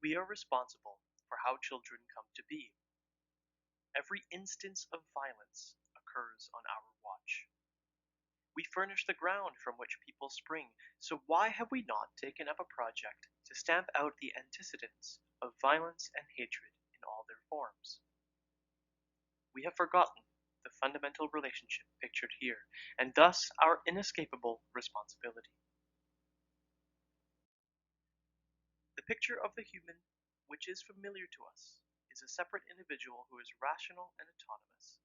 We are responsible for how children come to be. Every instance of violence occurs on our watch. We furnish the ground from which people spring, so why have we not taken up a project to stamp out the antecedents of violence and hatred in all their forms? We have forgotten the fundamental relationship pictured here, and thus our inescapable responsibility. The picture of the human which is familiar to us is a separate individual who is rational and autonomous.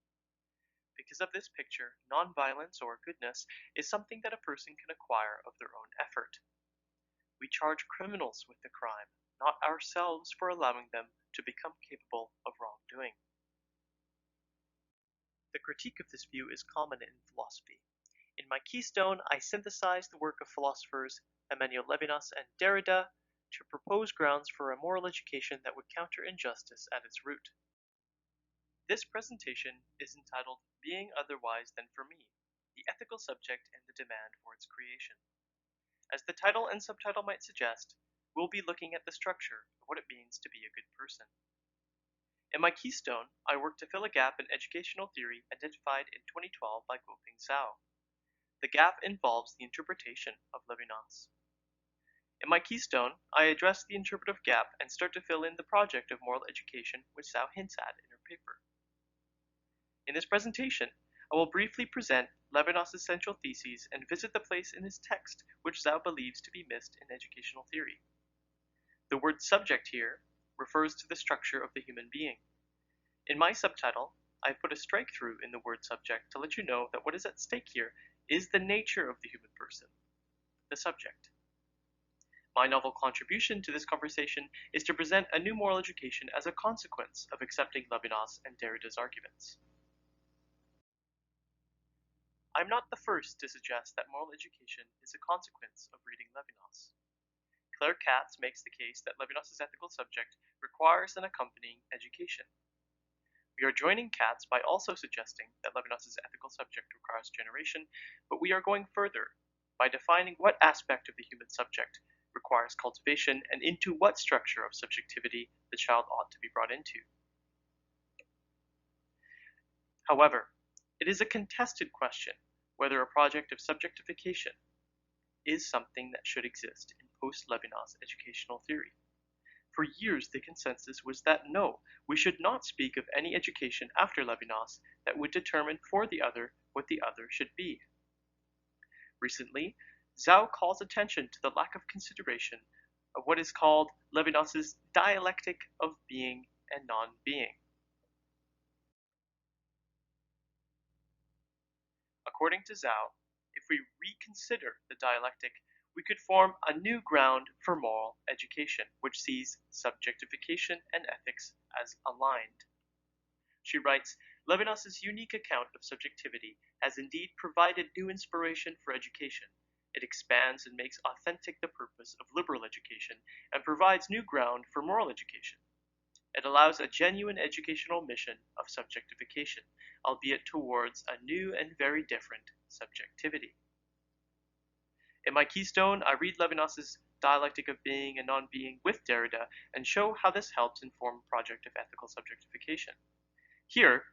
Because of this picture, nonviolence or goodness is something that a person can acquire of their own effort. We charge criminals with the crime, not ourselves for allowing them to become capable of wrongdoing. The critique of this view is common in philosophy. In my keystone, I synthesize the work of philosophers Emmanuel Levinas and Derrida to propose grounds for a moral education that would counter injustice at its root. This presentation is entitled Being Otherwise Than For Me, the Ethical Subject and the Demand for Its Creation. As the title and subtitle might suggest, we'll be looking at the structure of what it means to be a good person. In my keystone, I work to fill a gap in educational theory identified in 2012 by Guoping Zhao. The gap involves the interpretation of Levinas. In my keystone, I address the interpretive gap and start to fill in the project of moral education which Zhao hints at in her paper. In this presentation, I will briefly present Levinas' central theses and visit the place in his text which Zhao believes to be missed in educational theory. The word subject here refers to the structure of the human being. In my subtitle, I put a strike through in the word subject to let you know that what is at stake here is the nature of the human person, the subject. My novel contribution to this conversation is to present a new moral education as a consequence of accepting Levinas and Derrida's arguments. I'm not the first to suggest that moral education is a consequence of reading Levinas. Claire Katz makes the case that Levinas' ethical subject requires an accompanying education. We are joining Katz by also suggesting that Levinas' ethical subject requires generation, but we are going further by defining what aspect of the human subject requires cultivation and into what structure of subjectivity the child ought to be brought into. However, it is a contested question whether a project of subjectification is something that should exist in post-Levinas educational theory. For years, the consensus was that no, we should not speak of any education after Levinas that would determine for the other what the other should be. Recently, Zhao calls attention to the lack of consideration of what is called Levinas' dialectic of being and non-being. According to Zhao, if we reconsider the dialectic, we could form a new ground for moral education, which sees subjectification and ethics as aligned. She writes, Levinas' unique account of subjectivity has indeed provided new inspiration for education. It expands and makes authentic the purpose of liberal education and provides new ground for moral education. It allows a genuine educational mission of subjectification, albeit towards a new and very different subjectivity. In my keystone, I read Levinas' dialectic of being and non-being with Derrida and show how this helps inform a project of ethical subjectification. Here,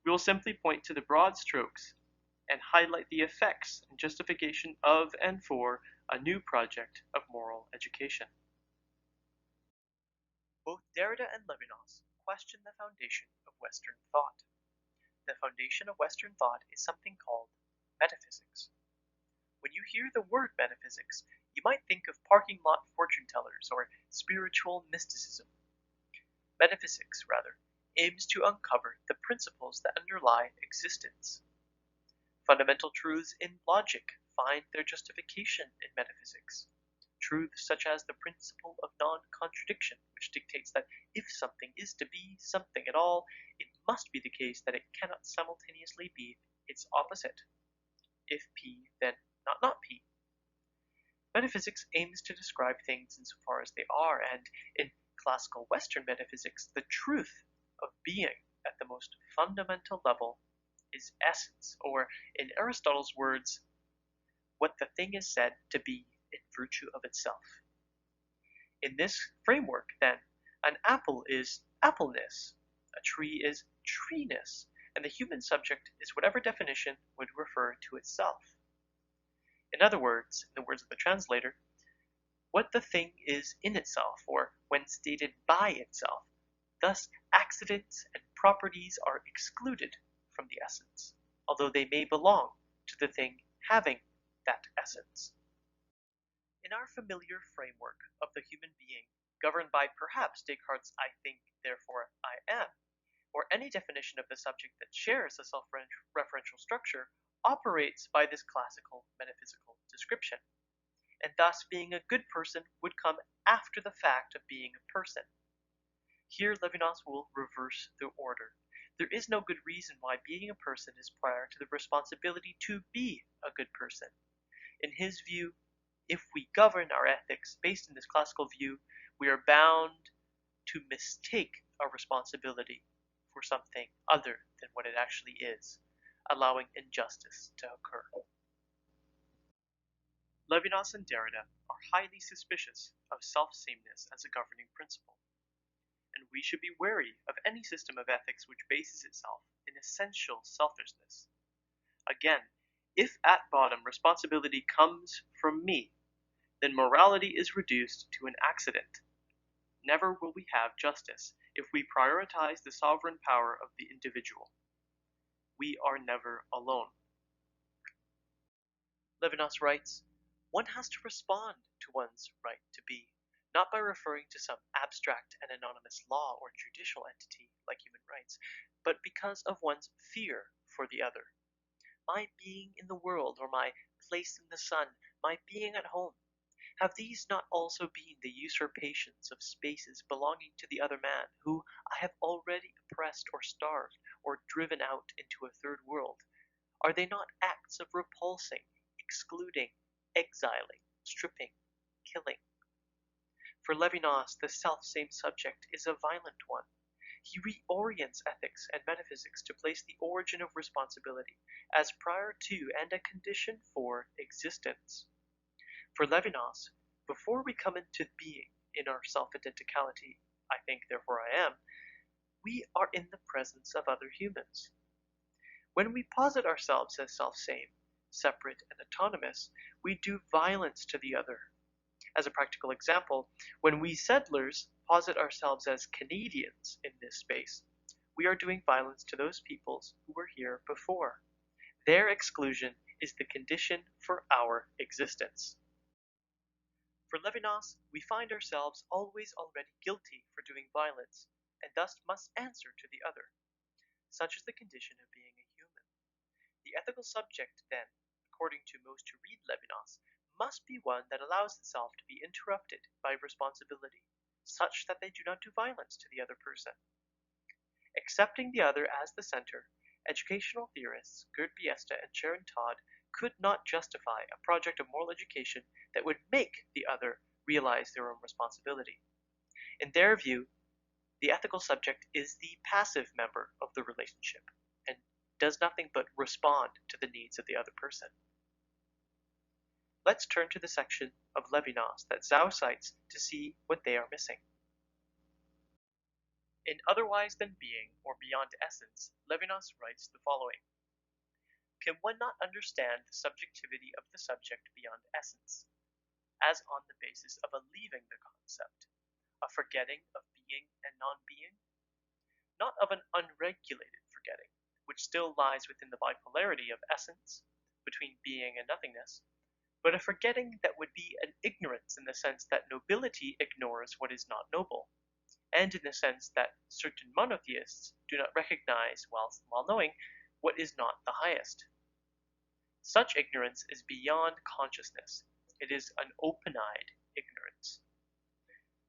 we will simply point to the broad strokes and highlight the effects and justification of and for a new project of moral education. Both Derrida and Levinas question the foundation of Western thought. The foundation of Western thought is something called metaphysics. When you hear the word metaphysics, you might think of parking lot fortune tellers or spiritual mysticism. Metaphysics, rather, aims to uncover the principles that underlie existence. Fundamental truths in logic find their justification in metaphysics. Truths such as the principle of non-contradiction, which dictates that if something is to be something at all, it must be the case that it cannot simultaneously be its opposite. If P, then not P. Metaphysics aims to describe things insofar as they are, and in classical Western metaphysics, the truth of being at the most fundamental level is essence, or in Aristotle's words, what the thing is said to be in virtue of itself. In this framework, then, An apple is appleness, a tree is treeness, and the human subject is whatever definition would refer to itself. In other words, in the words of the translator, what the thing is in itself, or when stated by itself. Thus, accidents and properties are excluded from the essence, although they may belong to the thing having that essence. In our familiar framework of the human being, governed by perhaps Descartes' I think, therefore I am, or any definition of the subject that shares a self-referential structure, operates by this classical metaphysical description, and thus being a good person would come after the fact of being a person. Here Levinas will reverse the order. There is no good reason why being a person is prior to the responsibility to be a good person. In his view, if we govern our ethics based on this classical view, we are bound to mistake our responsibility for something other than what it actually is, allowing injustice to occur. Levinas and Derrida are highly suspicious of self-sameness as a governing principle, and we should be wary of any system of ethics which bases itself in essential selfishness. Again, if at bottom responsibility comes from me, then morality is reduced to an accident. Never will we have justice if we prioritize the sovereign power of the individual. We are never alone. Levinas writes, one has to respond to one's right to be, not by referring to some abstract and anonymous law or judicial entity like human rights, but because of one's fear for the other. My being in the world, or my place in the sun, my being at home, have these not also been the usurpations of spaces belonging to the other man, who I have already oppressed or starved, or driven out into a third world? Are they not acts of repulsing, excluding, exiling, stripping, killing? For Levinas, the self-same subject is a violent one. He reorients ethics and metaphysics to place the origin of responsibility as prior to and a condition for existence. For Levinas, before we come into being in our self-identicality, I think, therefore I am, we are in the presence of other humans. When we posit ourselves as self-same, separate, and autonomous, we do violence to the other. As a practical example, when we settlers posit ourselves as Canadians in this space, we are doing violence to those peoples who were here before. Their exclusion is the condition for our existence. For Levinas, we find ourselves always already guilty for doing violence, and thus must answer to the other. Such is the condition of being a human. The ethical subject, then, according to most who read Levinas, must be one that allows itself to be interrupted by responsibility, such that they do not do violence to the other person. Accepting the other as the center, educational theorists Gerd Biesta and Sharon Todd could not justify a project of moral education that would make the other realize their own responsibility. In their view, the ethical subject is the passive member of the relationship and does nothing but respond to the needs of the other person. Let's turn to the section of Levinas that Zhao cites to see what they are missing. In Otherwise Than Being, or Beyond Essence, Levinas writes the following. Can one not understand the subjectivity of the subject beyond essence, as on the basis of a leaving the concept, a forgetting of being and non-being? Not of an unregulated forgetting, which still lies within the bipolarity of essence, between being and nothingness, but a forgetting that would be an ignorance in the sense that nobility ignores what is not noble, and in the sense that certain monotheists do not recognize, while knowing, what is not the highest. Such ignorance is beyond consciousness. It is an open-eyed ignorance.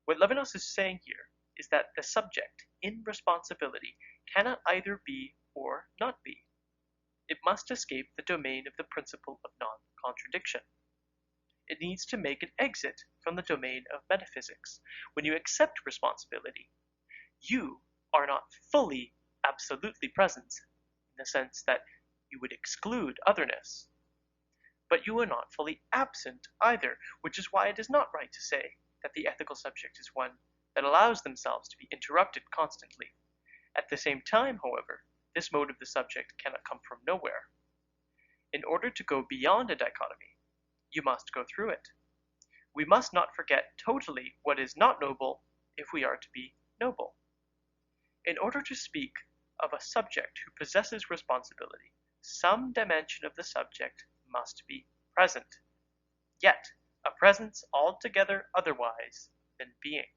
What Levinas is saying here is that the subject, in responsibility, cannot either be or not be. It must escape the domain of the principle of non-contradiction. It needs to make an exit from the domain of metaphysics. When you accept responsibility, you are not fully, absolutely present, in the sense that you would exclude otherness. But you are not fully absent either, which is why it is not right to say that the ethical subject is one that allows themselves to be interrupted constantly. At the same time, however, this mode of the subject cannot come from nowhere. In order to go beyond a dichotomy, you must go through it. We must not forget totally what is not noble if we are to be noble. In order to speak of a subject who possesses responsibility, some dimension of the subject must be present, yet a presence altogether otherwise than being.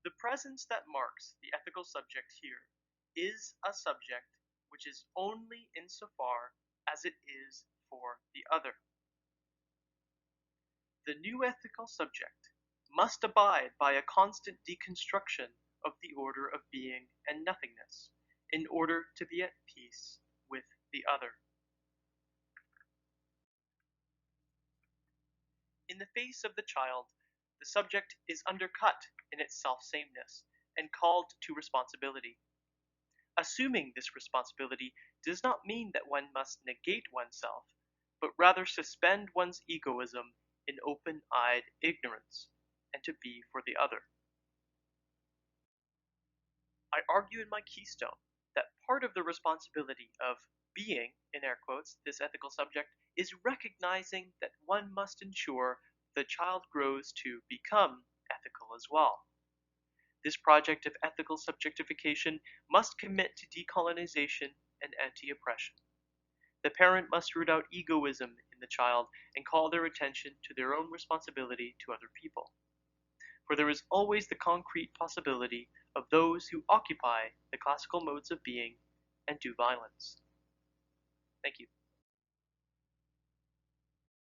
The presence that marks the ethical subject here is a subject which is only insofar as it is for the other. The new ethical subject must abide by a constant deconstruction of the order of being and nothingness in order to be at peace with the other. In the face of the child, the subject is undercut in its self-sameness and called to responsibility. Assuming this responsibility does not mean that one must negate oneself, but rather suspend one's egoism in open-eyed ignorance, and to be for the other. I argue in my keystone that part of the responsibility of being, in air quotes, this ethical subject is recognizing that one must ensure the child grows to become ethical as well. This project of ethical subjectification must commit to decolonization and anti-oppression. The parent must root out egoism in the child and call their attention to their own responsibility to other people. For there is always the concrete possibility of those who occupy the classical modes of being and do violence. Thank you.